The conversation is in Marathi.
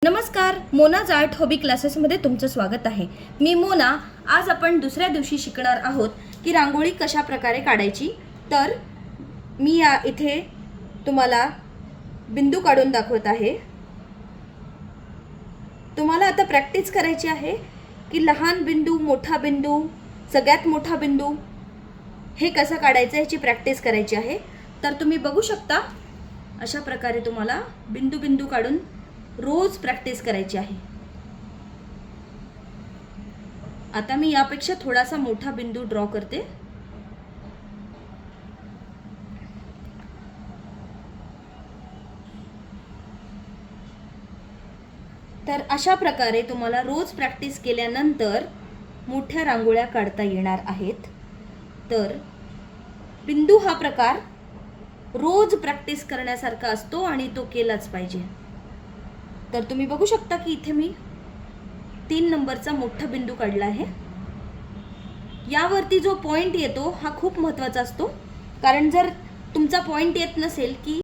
नमस्कार, मोनाज आर्ट हॉबी क्लासेसमध्ये तुमचं स्वागत आहे। मी मोना। आज आपण दुसऱ्या दिवशी शिकणार आहोत की रांगोळी कशा प्रकारे काढायची। तर मी या इथे तुम्हाला बिंदू काढून दाखवत आहे। तुम्हाला आता प्रॅक्टिस करायची आहे की लहान बिंदू, मोठा बिंदू, सगळ्यात मोठा बिंदू हे कसं काढायचं याची प्रॅक्टिस करायची आहे। तर तुम्ही बघू शकता अशा प्रकारे तुम्हाला बिंदू बिंदू काढून रोज प्रॅक्टिस करायची आहे। आता मी यापेक्षा थोडासा मोठा बिंदू ड्रॉ करते। तर अशा प्रकारे तुम्हाला रोज प्रॅक्टिस केल्यानंतर मोठ्या रांगोळ्या काढता येणार आहेत। तर बिंदू हा प्रकार रोज प्रॅक्टिस करण्यासारखा असतो आणि तो केलाच पाहिजे। तर तुम्ही बघू शकता की इथे मी 3 नंबरचा मोठा बिंदू काढला आहे। यावरती जो पॉइंट येतो हा खूप महत्त्वाचा असतो, कारण जर तुमचा पॉइंट येत नसेल की